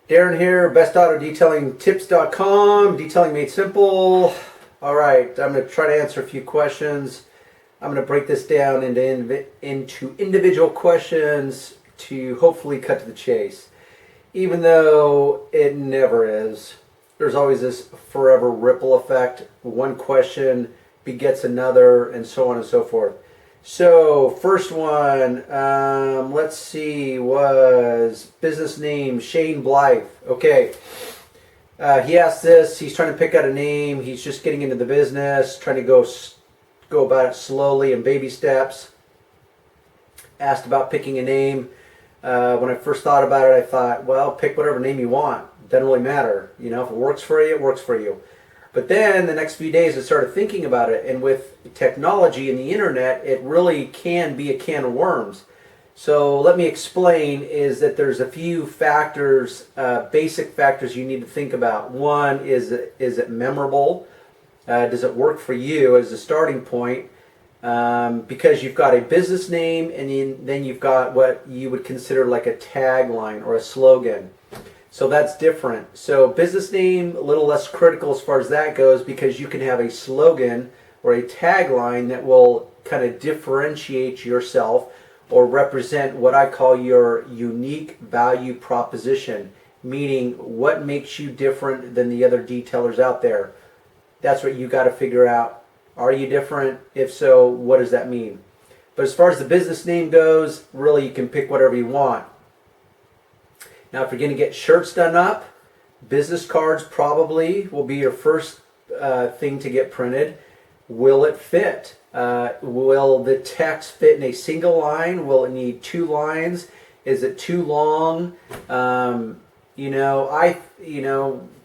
Darren here, bestauto-detailing-tips.com, detailing made simple. All right, I'm going to try to answer a few questions. I'm going to break this down into individual questions to hopefully cut to the chase. Even though it never is, there's always this forever ripple effect. One question begets another, and so on and so forth. So, first one, let's see, was business name Shane Blythe. Okay, he asked this. He's trying to pick out a name. He's just getting into the business, trying to go about it slowly in baby steps. Asked about picking a name. When I first thought about it, I thought, well, pick whatever name you want. Doesn't really matter. You know, if it works for you, it works for you. But then the next few days I started thinking about it, and with technology and the internet, it really can be a can of worms. So let me explain is that there's a few factors, basic factors you need to think about. One is it memorable? Does it work for you as a starting point? Because you've got a business name, and then you've got what you would consider like a tagline or a slogan. So that's different. So business name, a little less critical as far as that goes, because you can have a slogan or a tagline that will kind of differentiate yourself or represent what I call your unique value proposition, meaning what makes you different than the other detailers out there. That's what you got to figure out. Are you different? If so, what does that mean? But as far as the business name goes, really you can pick whatever you want. Now, if you're going to get shirts done up, business cards probably will be your first thing to get printed. Will it fit? Will the text fit in a single line? Will it need two lines? Is it too long?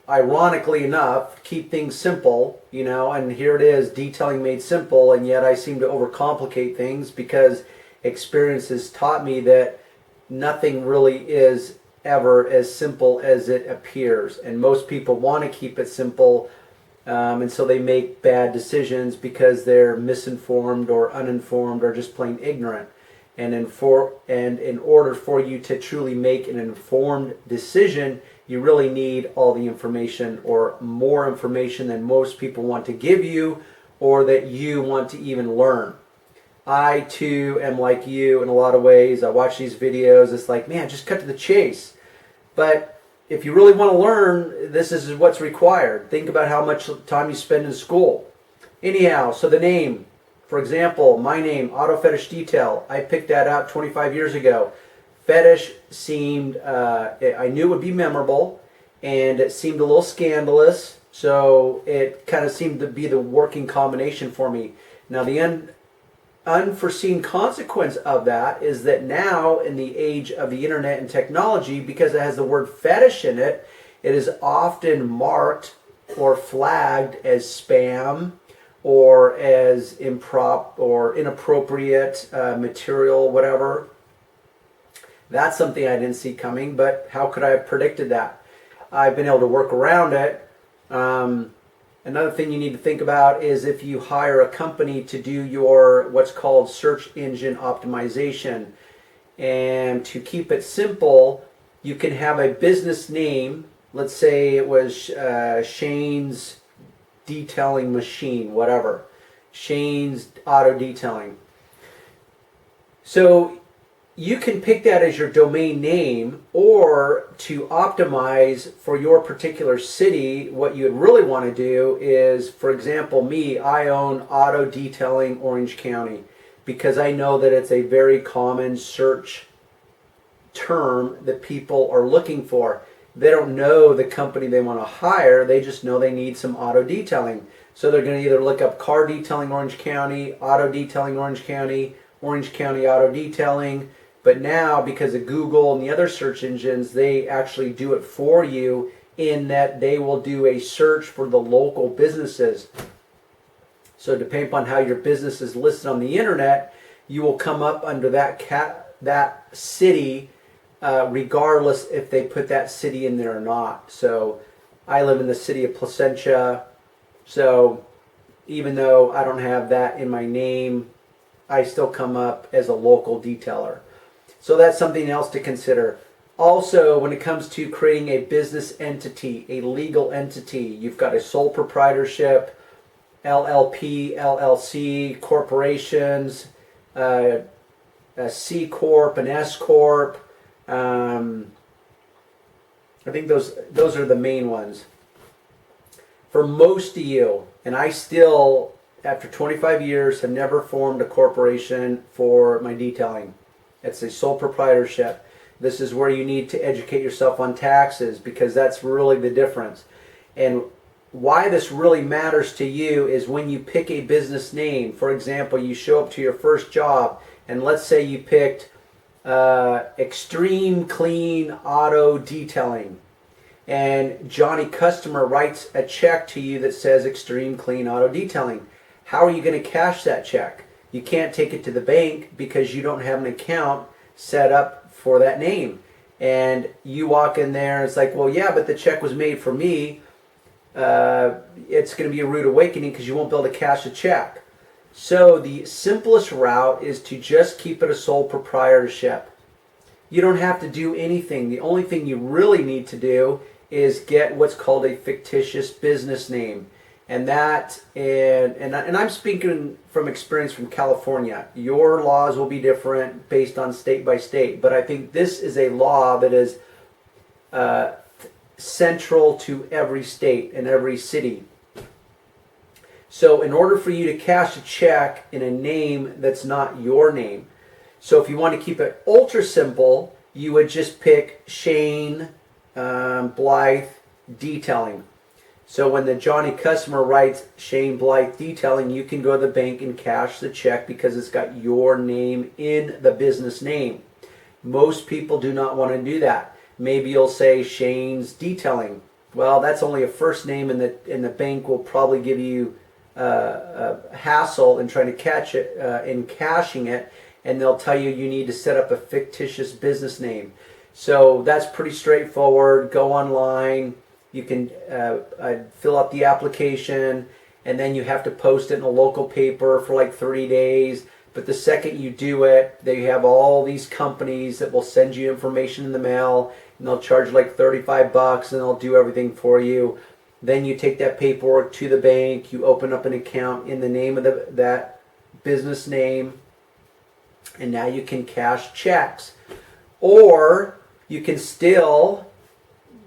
Ironically enough, keep things simple, and here it is, detailing made simple, and yet I seem to overcomplicate things because experience has taught me that nothing really is ever as simple as it appears, and most people want to keep it simple, and so they make bad decisions because they're misinformed or uninformed or just plain ignorant. And in order for you to truly make an informed decision, you really need all the information, or more information than most people want to give you or that you want to even learn. I too am like you in a lot of ways. I watch these videos, it's like, man, just cut to the chase. But if you really want to learn, this is what's required. Think about how much time you spend in school. Anyhow, so the name, for example, my name, Auto Fetish Detail, I picked that out 25 years ago. Fetish seemed, I knew it would be memorable, and it seemed a little scandalous, so it kind of seemed to be the working combination for me. Now, the unforeseen consequence of that is that now, in the age of the internet and technology, because it has the word fetish in it, it is often marked or flagged as spam or as inappropriate material, whatever. That's something I didn't see coming, but how could I have predicted that? I've been able to work around it. Another thing you need to think about is if you hire a company to do your what's called search engine optimization. And to keep it simple, you can have a business name. Let's say it was Shane's Detailing Machine, whatever. Shane's Auto Detailing. So you can pick that as your domain name, or to optimize for your particular city, what you would really want to do is, for example, me, I own Auto Detailing Orange County because I know that it's a very common search term that people are looking for. They don't know the company they want to hire, they just know they need some auto detailing. So they're going to either look up Car Detailing Orange County, Auto Detailing Orange County Auto Detailing. But now, because of Google and the other search engines, they actually do it for you in that they will do a search for the local businesses. So depending upon how your business is listed on the internet, you will come up under that city, regardless if they put that city in there or not. So I live in the city of Placentia, so even though I don't have that in my name, I still come up as a local detailer. So that's something else to consider. Also, when it comes to creating a business entity, a legal entity, you've got a sole proprietorship, LLP, LLC, corporations, a C Corp, an S Corp. I think those are the main ones. For most of you, and I still, after 25 years, have never formed a corporation for my detailing. It's a sole proprietorship. This is where you need to educate yourself on taxes, because that's really the difference. And why this really matters to you is when you pick a business name. For example, you show up to your first job, and let's say you picked Extreme Clean Auto Detailing, and Johnny Customer writes a check to you that says Extreme Clean Auto Detailing. How are you going to cash that check? You can't take it to the bank because you don't have an account set up for that name. And you walk in there and it's like, well, yeah, but the check was made for me. It's going to be a rude awakening because you won't be able to cash a check. So the simplest route is to just keep it a sole proprietorship. You don't have to do anything. The only thing you really need to do is get what's called a fictitious business name. And I'm speaking from experience from California. Your laws will be different based on state by state, but I think this is a law that is central to every state and every city. So in order for you to cash a check in a name that's not your name, so if you want to keep it ultra simple, you would just pick Shane Blythe Detailing. So when the Johnny Customer writes Shane Blythe Detailing, you can go to the bank and cash the check because it's got your name in the business name. Most people do not want to do that. Maybe you'll say Shane's Detailing. Well, that's only a first name, and the bank will probably give you a hassle in trying to catch it, in cashing it, and they'll tell you you need to set up a fictitious business name. So that's pretty straightforward. Go online. You can fill out the application, and then you have to post it in a local paper for like 30 days. But the second you do it, they have all these companies that will send you information in the mail, and they'll charge like $35, and they'll do everything for you. Then you take that paperwork to the bank, you open up an account in the name of that business name, and now you can cash checks. Or you can still,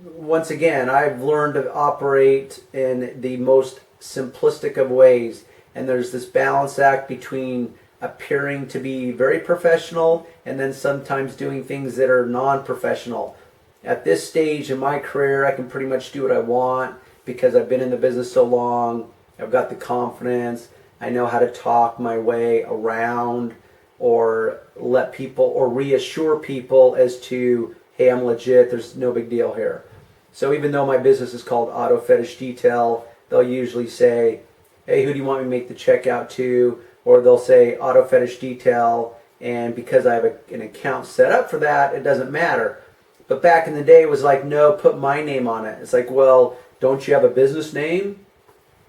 once again, I've learned to operate in the most simplistic of ways, and there's this balance act between appearing to be very professional and then sometimes doing things that are non-professional. At this stage in my career, I can pretty much do what I want because I've been in the business so long. I've got the confidence. I know how to talk my way around or let people or reassure people as to, hey, I'm legit, there's no big deal here. So even though my business is called Auto Fetish Detail, they'll usually say, hey, who do you want me to make the check out to? Or they'll say Auto Fetish Detail, and because I have an account set up for that, it doesn't matter. But back in the day, it was like, no, put my name on it. It's like, well, don't you have a business name?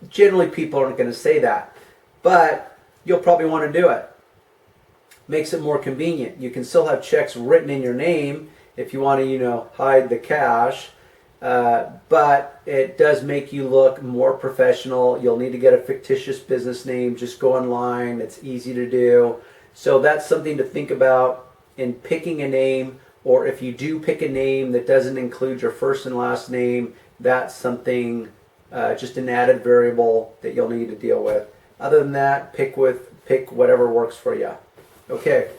Generally, people aren't going to say that. But you'll probably want to do it. Makes it more convenient. You can still have checks written in your name if you want to, hide the cash. But it does make you look more professional. You'll need to get a fictitious business name. Just go online. It's easy to do. So that's something to think about in picking a name. Or if you do pick a name that doesn't include your first and last name, that's something, just an added variable that you'll need to deal with. Other than that, pick whatever works for you. Okay.